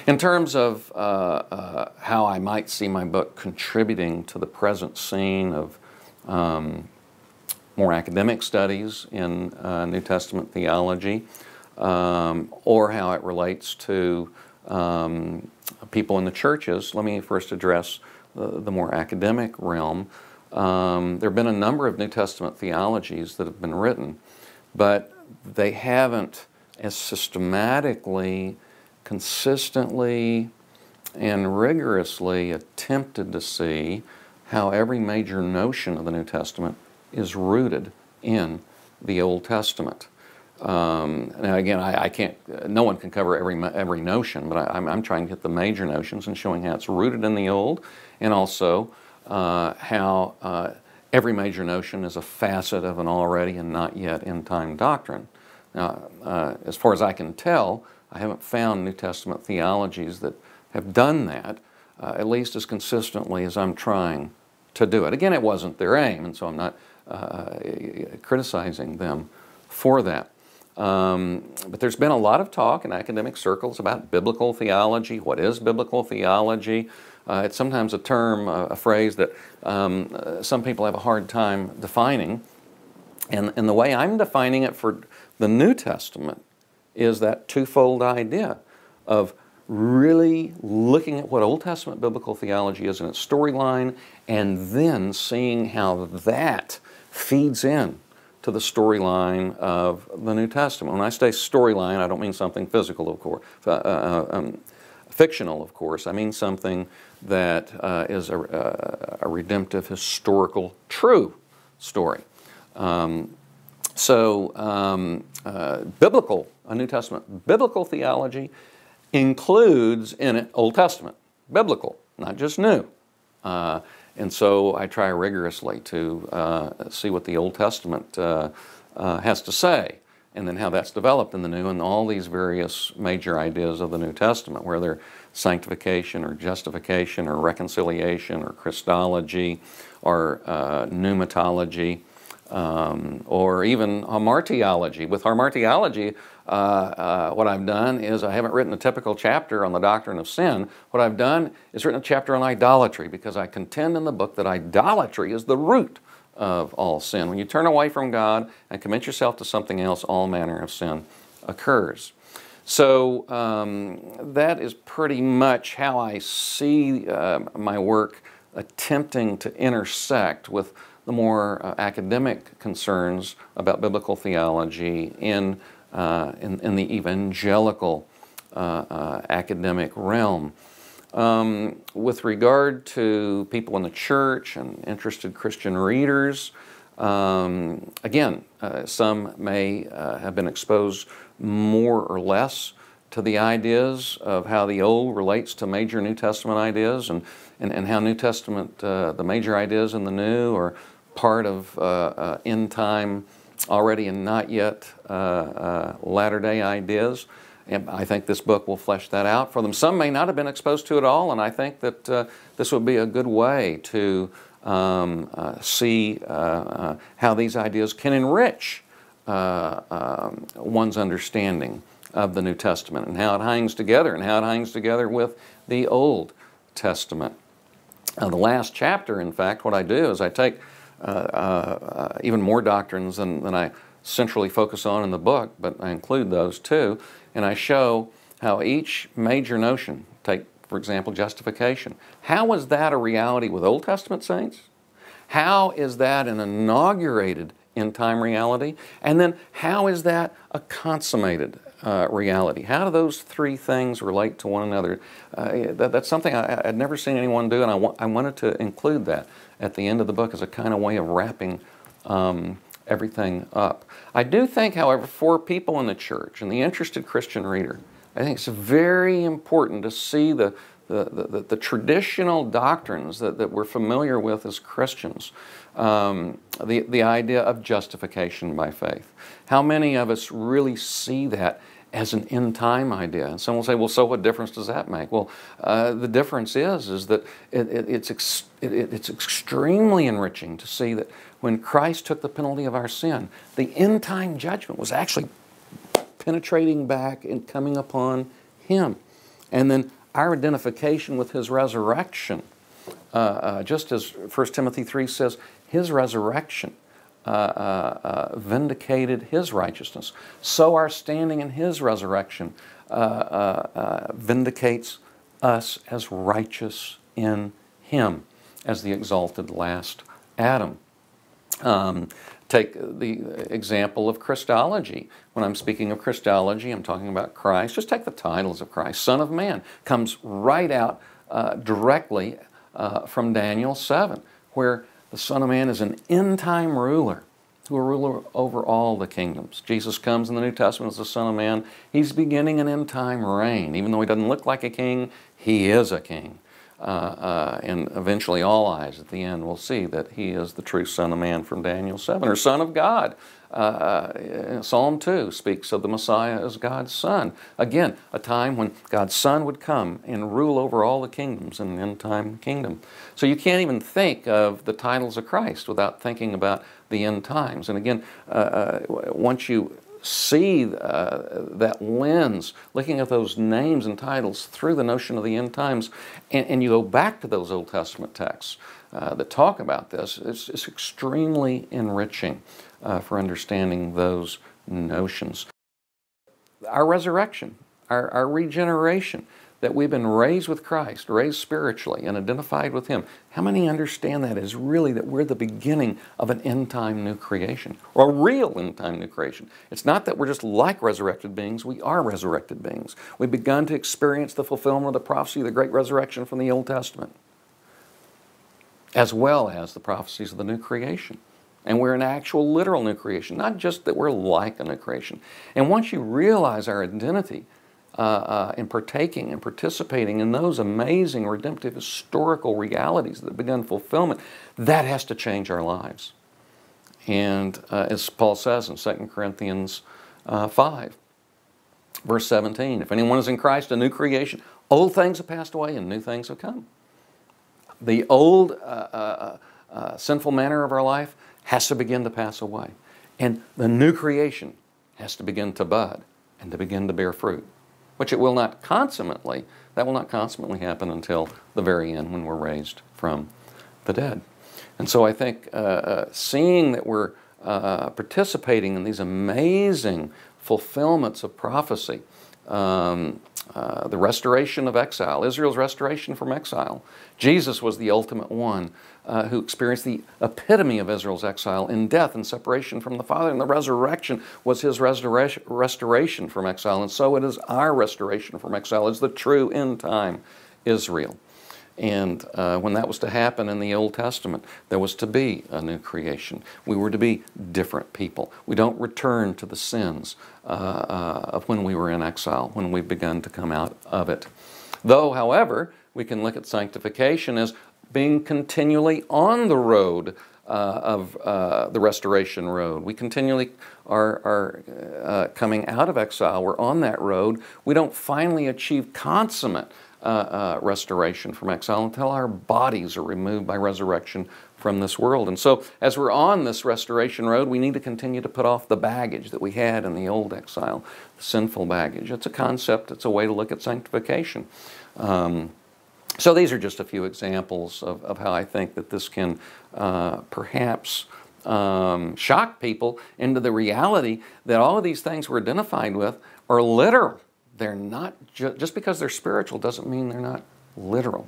In terms of how I might see my book contributing to the present scene of more academic studies in New Testament theology, or how it relates to people in the churches, let me first address the more academic realm. There have been a number of New Testament theologies that have been written, but they haven't as systematically, consistently, and rigorously attempted to see how every major notion of the New Testament is rooted in the Old Testament. Now again, I can't, no one can cover every notion, but I'm trying to hit the major notions and showing how it's rooted in the Old, and also how every major notion is a facet of an already and not yet end-time doctrine. Now, as far as I can tell, I haven't found New Testament theologies that have done that, at least as consistently as I'm trying to do it. Again, it wasn't their aim, and so I'm not criticizing them for that. But there's been a lot of talk in academic circles about biblical theology. What is biblical theology? It's sometimes a term, a phrase that some people have a hard time defining. And the way I'm defining it for the New Testament is that twofold idea of really looking at what Old Testament biblical theology is in its storyline, and then seeing how that feeds in to the storyline of the New Testament. When I say storyline, I don't mean something physical, of course, fictional, of course. I mean something that is a redemptive, historical, true story. Biblical, a New Testament biblical theology includes in it Old Testament, biblical, not just new. And so I try rigorously to see what the Old Testament has to say, and then how that's developed in the New, and all these various major ideas of the New Testament, whether sanctification or justification or reconciliation or Christology or pneumatology, or even hamartiology. With hamartiology, what I've done is I haven't written a typical chapter on the doctrine of sin. What I've done is written a chapter on idolatry, because I contend in the book that idolatry is the root of all sin. When you turn away from God and commit yourself to something else, all manner of sin occurs. So that is pretty much how I see my work attempting to intersect with the more academic concerns about biblical theology in the evangelical academic realm. With regard to people in the church and interested Christian readers, again, some may have been exposed more or less to the ideas of how the Old relates to major New Testament ideas, and how New Testament, the major ideas in the New, are part of end time, already and not yet latter-day ideas. And I think this book will flesh that out for them. Some may not have been exposed to it all, and I think that this would be a good way to see how these ideas can enrich one's understanding of the New Testament, and how it hangs together, with the Old Testament. The last chapter, in fact, what I do is I take even more doctrines than I centrally focus on in the book, but I include those too, and I show how each major notion, take for example justification, how is that a reality with Old Testament saints? How is that an inaugurated end-time reality? And then how is that a consummated reality? How do those three things relate to one another? That's something I'd never seen anyone do, and I wanted to include that at the end of the book as a kind of way of wrapping everything up. I do think, however, for people in the church and the interested Christian reader, I think it's very important to see the traditional doctrines that we're familiar with as Christians. The idea of justification by faith. How many of us really see that as an end-time idea? And some will say, well, so what difference does that make? Well, the difference is that it's extremely enriching to see that when Christ took the penalty of our sin, the end-time judgment was actually penetrating back and coming upon Him. And then our identification with His resurrection, just as 1 Timothy 3 says, His resurrection vindicated His righteousness. So our standing in His resurrection vindicates us as righteous in Him, as the exalted last Adam. Take the example of Christology. When I'm speaking of Christology, I'm talking about Christ. Just take the titles of Christ. Son of Man comes right out directly from Daniel 7, where the Son of Man is an end-time ruler who will rule over all the kingdoms. Jesus comes in the New Testament as the Son of Man. He's beginning an end-time reign. Even though He doesn't look like a king, He is a king. And eventually all eyes at the end will see that He is the true Son of Man from Daniel 7, or Son of God. Psalm 2 speaks of the Messiah as God's Son. Again, a time when God's Son would come and rule over all the kingdoms in an end-time kingdom. So you can't even think of the titles of Christ without thinking about the end times. And again, once you see that lens, looking at those names and titles through the notion of the end times, and you go back to those Old Testament texts that talk about this, it's extremely enriching for understanding those notions. Our resurrection, our regeneration, that we've been raised with Christ, raised spiritually and identified with Him. How many understand that is really that we're the beginning of an end-time new creation, or a real end-time new creation? It's not that we're just like resurrected beings, we are resurrected beings. We've begun to experience the fulfillment of the prophecy of the great resurrection from the Old Testament, as well as the prophecies of the new creation. And we're an actual literal new creation, not just that we're like a new creation. And once you realize our identity, in partaking and participating in those amazing redemptive historical realities that have begun fulfillment, that has to change our lives. And as Paul says in 2 Corinthians 5, verse 17, if anyone is in Christ, a new creation, old things have passed away and new things have come. The old sinful manner of our life has to begin to pass away. And the new creation has to begin to bud and to begin to bear fruit, which it will not consummately, that will not consummately happen until the very end when we're raised from the dead. And so I think seeing that we're participating in these amazing fulfillments of prophecy, the restoration of exile, Israel's restoration from exile. Jesus was the ultimate one who experienced the epitome of Israel's exile in death and separation from the Father, and the resurrection was His restoration from exile, and so it is our restoration from exile. It's the true end-time Israel. And when that was to happen in the Old Testament, there was to be a new creation. We were to be different people. We don't return to the sins of when we were in exile, when we've begun to come out of it. Though, however, we can look at sanctification as being continually on the road of the restoration road. We continually are coming out of exile. We're on that road. We don't finally achieve consummate restoration from exile until our bodies are removed by resurrection from this world. And so as we're on this restoration road, we need to continue to put off the baggage that we had in the old exile, the sinful baggage. It's a concept, it's a way to look at sanctification. So these are just a few examples of how I think that this can perhaps shock people into the reality that all of these things we're identified with are literal. They're not, just because they're spiritual doesn't mean they're not literal.